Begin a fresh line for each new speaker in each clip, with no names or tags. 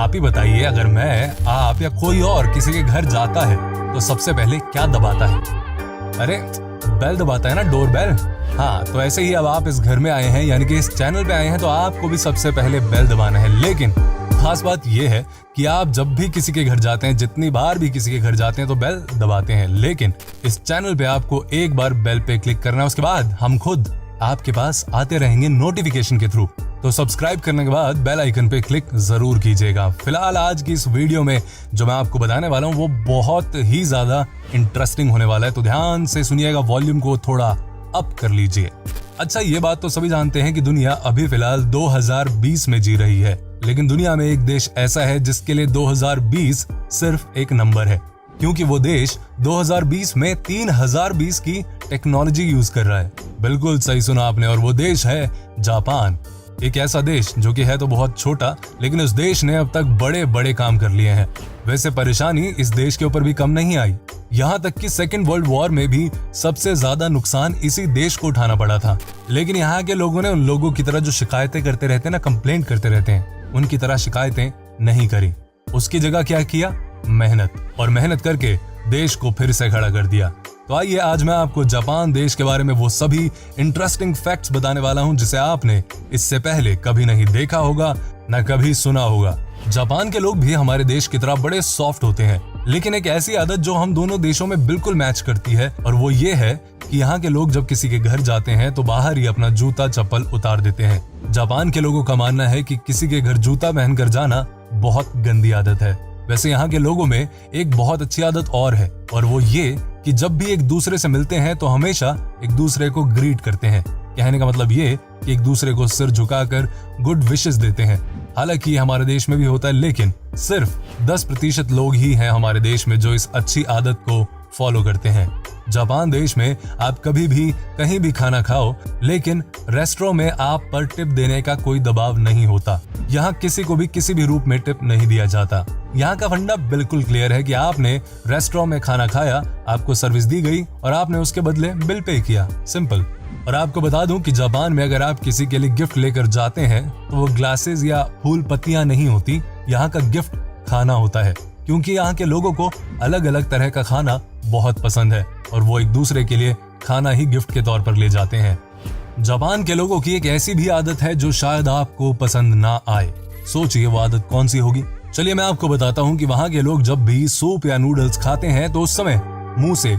आप ही बताइए, अगर मैं, आप या कोई और किसी के घर जाता है तो सबसे पहले क्या दबाता है? अरे बेल दबाता है ना, डोर बेल। हाँ, तो ऐसे ही अब आप इस घर में आए हैं, यानी कि इस चैनल पे आए हैं, तो आपको भी सबसे पहले बेल दबाना है। लेकिन खास बात यह है कि आप जब भी किसी के घर जाते हैं, जितनी बार भी किसी के घर जाते हैं तो बेल दबाते हैं, लेकिन इस चैनल पे आपको एक बार बेल पे क्लिक करना है। उसके बाद हम खुद आपके पास आते रहेंगे नोटिफिकेशन के थ्रू। तो सब्सक्राइब करने के बाद बेल आइकन पे क्लिक जरूर कीजिएगा। फिलहाल आज की इस वीडियो में जो मैं आपको बताने वाला हूँ वो बहुत ही ज्यादा इंटरेस्टिंग होने वाला है, तो ध्यान से सुनिएगा, वॉल्यूम को थोड़ा अप कर लीजिए। अच्छा, ये बात तो सभी जानते हैं कि दुनिया अभी फिलहाल 2020 में जी रही है, लेकिन दुनिया में एक देश ऐसा है जिसके लिए 2020 सिर्फ एक नंबर है, क्योंकि वो देश 2020 में 3020 की टेक्नोलॉजी यूज कर रहा है। बिल्कुल सही सुना आपने, और वो देश है जापान। एक ऐसा देश जो कि है तो बहुत छोटा, लेकिन उस देश ने अब तक बड़े बड़े काम कर लिए हैं। वैसे परेशानी इस देश के ऊपर भी कम नहीं आई, यहाँ तक कि सेकेंड वर्ल्ड वॉर में भी सबसे ज्यादा नुकसान इसी देश को उठाना पड़ा था। लेकिन यहाँ के लोगों ने उन लोगों की तरह जो शिकायतें करते रहते हैं ना, कंप्लेंट करते रहते हैं, उनकी तरह शिकायतें नहीं करी। उसकी जगह क्या किया? मेहनत, और मेहनत करके देश को फिर से खड़ा कर दिया। तो आइए आज मैं आपको जापान देश के बारे में वो सभी इंटरेस्टिंग फैक्ट्स बताने वाला हूँ जिसे आपने इससे पहले कभी नहीं देखा होगा, न कभी सुना होगा। जापान के लोग भी हमारे देश की तरह बड़े सॉफ्ट होते हैं, लेकिन एक ऐसी आदत जो हम दोनों देशों में बिल्कुल मैच करती है, और वो ये है कि यहाँ के लोग जब किसी के घर जाते हैं तो बाहर ही अपना जूता चप्पल उतार देते हैं। जापान के लोगों का मानना है कि किसी के घर जूता पहनकर जाना बहुत गंदी आदत है। वैसे यहाँ के लोगों में एक बहुत अच्छी आदत और है, और वो ये कि जब भी एक दूसरे से मिलते हैं तो हमेशा एक दूसरे को ग्रीट करते हैं। कहने का मतलब ये कि एक दूसरे को सिर झुकाकर गुड विशेस देते हैं। हालांकि ये हमारे देश में भी होता है, लेकिन सिर्फ 10% लोग ही हैं हमारे देश में जो इस अच्छी आदत को फॉलो करते हैं। जापान देश में आप कभी भी कहीं भी खाना खाओ, लेकिन रेस्टोरेंट में आप पर टिप देने का कोई दबाव नहीं होता। यहाँ किसी को भी किसी भी रूप में टिप नहीं दिया जाता। यहाँ का फंडा बिल्कुल क्लियर है कि आपने रेस्टोरेंट में खाना खाया, आपको सर्विस दी गई और आपने उसके बदले बिल पे किया, सिंपल। और आपको बता दूं कि जापान में अगर आप किसी के लिए गिफ्ट लेकर जाते हैं तो वो ग्लासेस या फूल पत्तियां नहीं होती, यहाँ का गिफ्ट खाना होता है, क्योंकि यहाँ के लोगों को अलग अलग तरह का खाना बहुत पसंद है और वो एक दूसरे के लिए खाना ही गिफ्ट के तौर पर ले जाते हैं। जापान के लोगों की एक ऐसी भी आदत है जो शायद आपको पसंद ना आए। सोचिए वो आदत कौन सी होगी। चलिए मैं आपको बताता हूँ कि वहाँ के लोग जब भी सूप या नूडल्स खाते हैं तो उस समय मुंह से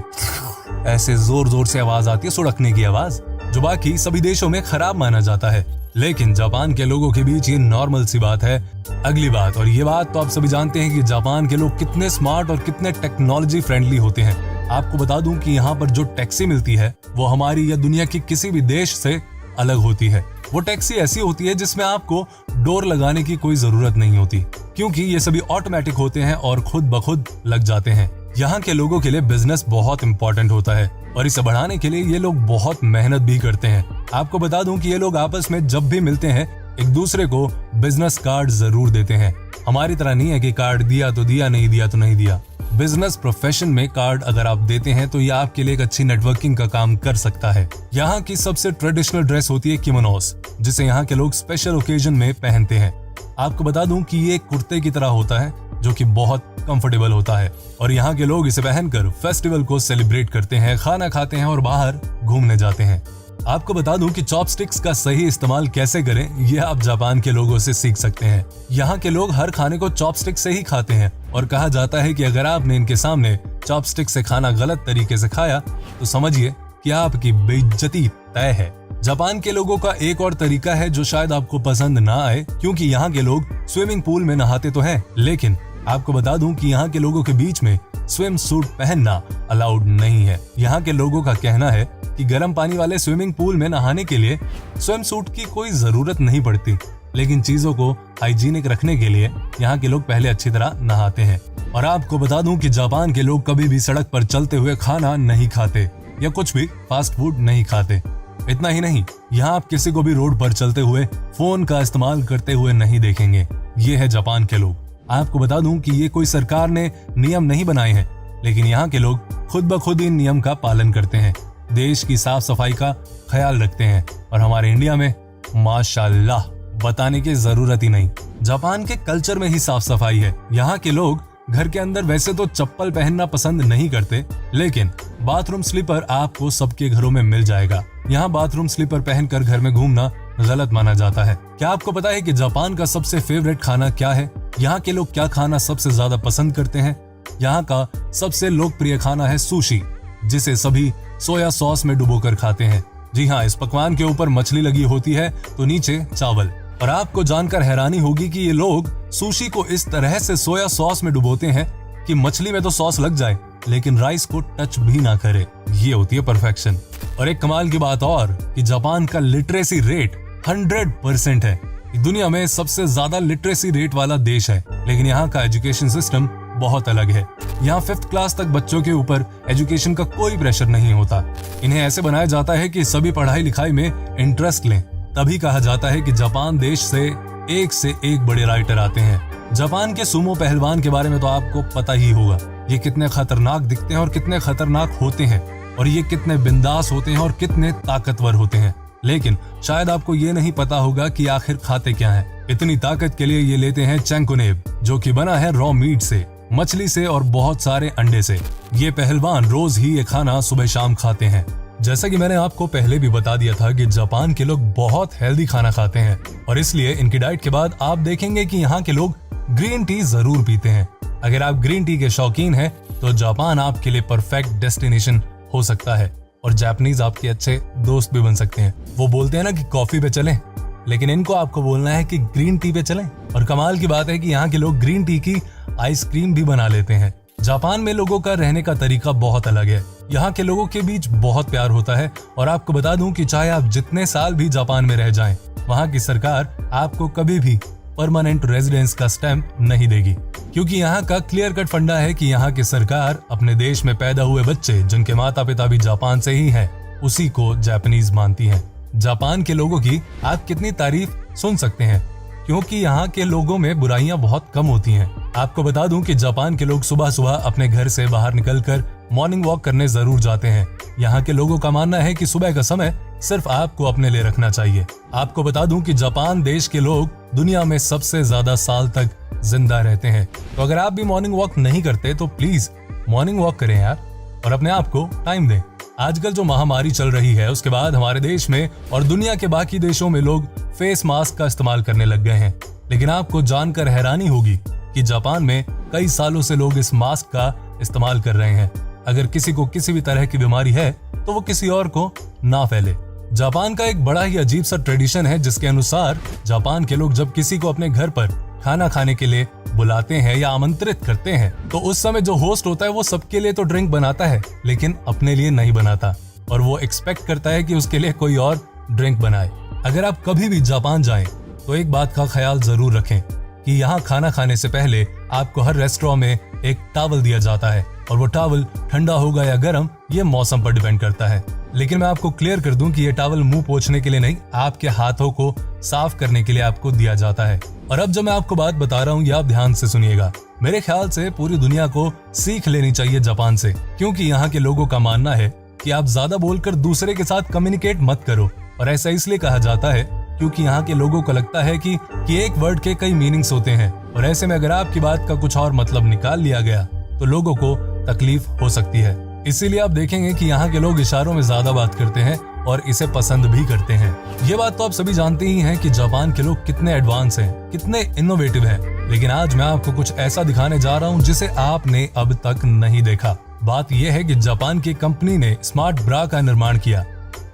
ऐसे जोर जोर से आवाज आती है, सुड़कने की आवाज, जो बाकी सभी देशों में खराब माना जाता है, लेकिन जापान के लोगों के बीच ये नॉर्मल सी बात है। अगली बात, और ये बात तो आप सभी जानते हैं कि जापान के लोग कितने स्मार्ट और कितने टेक्नोलॉजी फ्रेंडली होते हैं। आपको बता दूं कि यहाँ पर जो टैक्सी मिलती है वो हमारी या दुनिया की किसी भी देश से अलग होती है। वो टैक्सी ऐसी होती है जिसमें आपको डोर लगाने की कोई जरूरत नहीं होती, क्योंकि ये सभी ऑटोमेटिक होते हैं और खुद ब खुद लग जाते हैं। यहाँ के लोगों के लिए बिजनेस बहुत इंपॉर्टेंट होता है और इसे बढ़ाने के लिए ये लोग बहुत मेहनत भी करते हैं। आपको बता दूं कि ये लोग आपस में जब भी मिलते हैं एक दूसरे को बिजनेस कार्ड जरूर देते हैं। हमारी तरह नहीं है कि कार्ड दिया तो दिया, नहीं दिया तो नहीं दिया। बिजनेस प्रोफेशन में कार्ड अगर आप देते हैं तो ये आपके लिए एक अच्छी नेटवर्किंग का काम कर सकता है। यहाँ की सबसे ट्रेडिशनल ड्रेस होती है किमोनोस, जिसे यहाँ के लोग स्पेशल ओकेजन में पहनते हैं। आपको बता दूं कि ये कुर्ते की तरह होता है जो कि बहुत कंफर्टेबल होता है, और यहाँ के लोग इसे पहनकर फेस्टिवल को सेलिब्रेट करते हैं, खाना खाते हैं और बाहर घूमने जाते हैं। आपको बता दूं कि चॉपस्टिक्स का सही इस्तेमाल कैसे करें ये आप जापान के लोगों से सीख सकते हैं। यहाँ के लोग हर खाने को चॉपस्टिक से ही खाते हैं और कहा जाता है कि अगर आपने इनके सामने चॉपस्टिक से खाना गलत तरीके से खाया तो समझिए कि आपकी बेइज्जती तय है। जापान के लोगों का एक और तरीका है जो शायद आपको पसंद ना आए, क्योंकि यहाँ के लोग स्विमिंग पूल में नहाते तो हैं, लेकिन आपको बता दूं कि यहाँ के लोगों के बीच में स्विम सूट पहनना अलाउड नहीं है। यहाँ के लोगों का कहना है कि गर्म पानी वाले स्विमिंग पूल में नहाने के लिए स्विम सूट की कोई जरूरत नहीं पड़ती, लेकिन चीजों को हाइजीनिक रखने के लिए यहाँ के लोग पहले अच्छी तरह नहाते हैं। और आपको बता दूं कि जापान के लोग कभी भी सड़क पर चलते हुए खाना नहीं खाते या कुछ भी फास्ट फूड नहीं खाते। इतना ही नहीं, यहाँ आप किसी को भी रोड पर चलते हुए फोन का इस्तेमाल करते हुए नहीं देखेंगे। ये है जापान के लोग। आपको बता दूं कि ये कोई सरकार ने नियम नहीं बनाए हैं, लेकिन यहाँ के लोग खुद ब खुद इन नियम का पालन करते हैं, देश की साफ सफाई का ख्याल रखते हैं। और हमारे इंडिया में माशाल्लाह बताने की जरूरत ही नहीं। जापान के कल्चर में ही साफ सफाई है। यहाँ के लोग घर के अंदर वैसे तो चप्पल पहनना पसंद नहीं करते, लेकिन बाथरूम स्लीपर आपको सबके घरों में मिल जाएगा। यहाँ बाथरूम स्लीपर पहनकर घर में घूमना गलत माना जाता है। क्या आपको पता है कि जापान का सबसे फेवरेट खाना क्या है? यहाँ के लोग क्या खाना सबसे ज्यादा पसंद करते हैं? यहाँ का सबसे लोकप्रिय खाना है सुशी, जिसे सभी सोया सॉस में डुबोकर खाते हैं। जी हाँ, इस पकवान के ऊपर मछली लगी होती है तो नीचे चावल। और आपको जानकर हैरानी होगी कि ये लोग सुशी को इस तरह से सोया सॉस में डुबोते हैं कि मछली में तो सॉस लग जाए लेकिन राइस को टच भी ना करे। ये होती है परफेक्शन। और एक कमाल की बात और कि जापान का लिटरेसी रेट 100% है। दुनिया में सबसे ज्यादा लिटरेसी रेट वाला देश है, लेकिन यहाँ का एजुकेशन सिस्टम बहुत अलग है। यहाँ 5th क्लास तक बच्चों के ऊपर एजुकेशन का कोई प्रेशर नहीं होता। इन्हें ऐसे बनाया जाता है कि सभी पढ़ाई लिखाई में इंटरेस्ट लें। तभी कहा जाता है कि जापान देश से एक बड़े राइटर आते हैं। जापान के सुमो पहलवान के बारे में तो आपको पता ही होगा। ये कितने खतरनाक दिखते हैं और कितने खतरनाक होते हैं, और ये कितने बिंदास होते हैं और कितने ताकतवर होते हैं। लेकिन शायद आपको ये नहीं पता होगा कि आखिर खाते क्या हैं। इतनी ताकत के लिए ये लेते हैं चैंकुनेब, जो कि बना है रॉ मीट से, मछली से और बहुत सारे अंडे से। ये पहलवान रोज ही ये खाना सुबह शाम खाते हैं। जैसा कि मैंने आपको पहले भी बता दिया था कि जापान के लोग बहुत हेल्दी खाना खाते हैं, और इसलिए इनकी डाइट के बाद आप देखेंगे कि यहाँ के लोग ग्रीन टी जरूर पीते हैं। अगर आप ग्रीन टी के शौकीन हैं तो जापान आपके लिए परफेक्ट डेस्टिनेशन हो सकता है, और जापानीज आपके अच्छे दोस्त भी बन सकते हैं। वो बोलते हैं ना कि कॉफी पे चलें, लेकिन इनको आपको बोलना है कि ग्रीन टी पे चलें। और कमाल की बात है कि यहाँ के लोग ग्रीन टी की आइसक्रीम भी बना लेते हैं। जापान में लोगों का रहने का तरीका बहुत अलग है। यहाँ के लोगों के बीच बहुत प्यार होता है, और आपको बता दूं कि चाहे आप जितने साल भी जापान में रह जाएं, वहाँ की सरकार आपको कभी भी परमानेंट रेजिडेंस का स्टैंप नहीं देगी, क्योंकि यहाँ का क्लियर कट फंडा है कि यहाँ की सरकार अपने देश में पैदा हुए बच्चे जिनके माता पिता भी जापान से ही हैं, उसी को जापानीज मानती है। जापान के लोगों की आप कितनी तारीफ सुन सकते हैं, क्योंकि यहाँ के लोगों में बुराइयां बहुत कम होती हैं। आपको बता दूं कि जापान के लोग सुबह सुबह अपने घर से बाहर निकलकर मॉर्निंग वॉक करने जरूर जाते हैं। यहाँ के लोगों का मानना है कि सुबह का समय सिर्फ आपको अपने लिए रखना चाहिए। आपको बता दूं कि जापान देश के लोग दुनिया में सबसे ज्यादा साल तक जिंदा रहते हैं। तो अगर आप भी मॉर्निंग वॉक नहीं करते तो प्लीज मॉर्निंग वॉक करें यार, और अपने आप को टाइम दें। आजकल जो महामारी चल रही है उसके बाद हमारे देश में और दुनिया के बाकी देशों में लोग फेस मास्क का इस्तेमाल करने लग गए हैं, लेकिन आपको जानकर हैरानी होगी कि जापान में कई सालों से लोग इस मास्क का इस्तेमाल कर रहे हैं। अगर किसी को किसी भी तरह की बीमारी है तो वो किसी और को ना फैले। जापान का एक बड़ा ही अजीब सा ट्रेडिशन है, जिसके अनुसार जापान के लोग जब किसी को अपने घर पर खाना खाने के लिए बुलाते हैं या आमंत्रित करते हैं, तो उस समय जो होस्ट होता है वो सबके लिए तो ड्रिंक बनाता है, लेकिन अपने लिए नहीं बनाता, और वो एक्सपेक्ट करता है कि उसके लिए कोई और ड्रिंक बनाए। अगर आप कभी भी जापान जाएं तो एक बात का ख्याल जरूर रखें कि यहाँ खाना खाने से पहले आपको हर रेस्टोरेंट में एक टॉवल दिया जाता है, और वो टॉवल ठंडा होगा या गर्म ये मौसम पर डिपेंड करता है। लेकिन मैं आपको क्लियर कर दूं कि ये टॉवल मुंह पोंछने के लिए नहीं, आपके हाथों को साफ करने के लिए आपको दिया जाता है। और अब जब मैं आपको बात बता रहा हूँ ये आप ध्यान से सुनिएगा। मेरे ख्याल से पूरी दुनिया को सीख लेनी चाहिए जापान से, क्योंकि यहाँ के लोगों का मानना है कि आप ज्यादा बोलकर दूसरे के साथ कम्युनिकेट मत करो। और ऐसा इसलिए कहा जाता है क्योंकि यहाँ के लोगों को लगता है कि एक वर्ड के कई मीनिंग्स होते हैं, और ऐसे में अगर आपकी बात का कुछ और मतलब निकाल लिया गया तो लोगों को तकलीफ हो सकती है। इसीलिए आप देखेंगे कि यहाँ के लोग इशारों में ज्यादा बात करते हैं और इसे पसंद भी करते हैं। ये बात तो आप सभी जानते ही हैं कि जापान के लोग कितने एडवांस हैं, कितने इनोवेटिव हैं। लेकिन आज मैं आपको कुछ ऐसा दिखाने जा रहा हूँ जिसे आपने अब तक नहीं देखा। बात यह है कि जापान की कंपनी ने स्मार्ट ब्रा का निर्माण किया।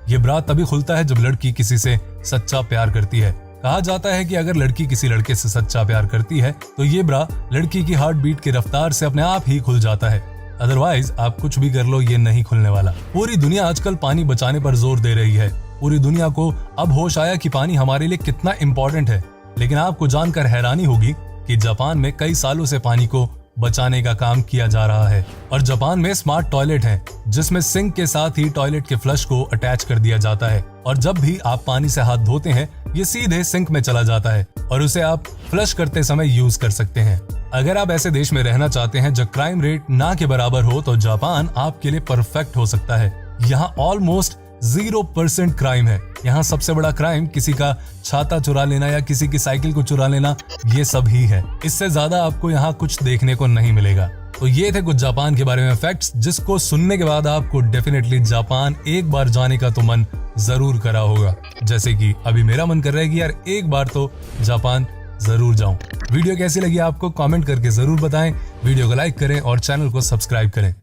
ये ब्रा तभी खुलता है जब लड़की किसी से सच्चा प्यार करती है। कहा जाता है कि अगर लड़की किसी लड़के से सच्चा प्यार करती है तो ये ब्रा लड़की की हार्ट बीट की रफ्तार से अपने आप ही खुल जाता है। अदरवाइज आप कुछ भी कर लो, ये नहीं खुलने वाला। पूरी दुनिया आजकल पानी बचाने पर जोर दे रही है। पूरी दुनिया को अब होश आया कि पानी हमारे लिए कितना इम्पोर्टेंट है। लेकिन आपको जानकर हैरानी होगी कि जापान में कई सालों से पानी को बचाने का काम किया जा रहा है। और जापान में स्मार्ट टॉयलेट है, जिसमें सिंक के साथ ही टॉयलेट के फ्लश को अटैच कर दिया जाता है, और जब भी आप पानी से हाथ धोते हैं ये सीधे सिंक में चला जाता है और उसे आप फ्लश करते समय यूज कर सकते हैं। अगर आप ऐसे देश में रहना चाहते हैं जब क्राइम रेट ना के बराबर हो तो जापान आपके लिए परफेक्ट हो सकता है। यहाँ ऑलमोस्ट 0% क्राइम है। यहाँ सबसे बड़ा क्राइम किसी का छाता चुरा लेना या किसी की साइकिल को चुरा लेना, ये सब ही है। इससे ज्यादा आपको यहाँ कुछ देखने को नहीं मिलेगा। तो ये थे कुछ जापान के बारे में फैक्ट्स, जिसको सुनने के बाद आपको डेफिनेटली जापान एक बार जाने का तो मन जरूर करा होगा। जैसे कि अभी मेरा मन कर रहा है कि यार एक बार तो जापान जरूर जाऊं। वीडियो कैसी लगी आपको कमेंट करके जरूर बताएं। वीडियो को लाइक करें और चैनल को सब्सक्राइब करें।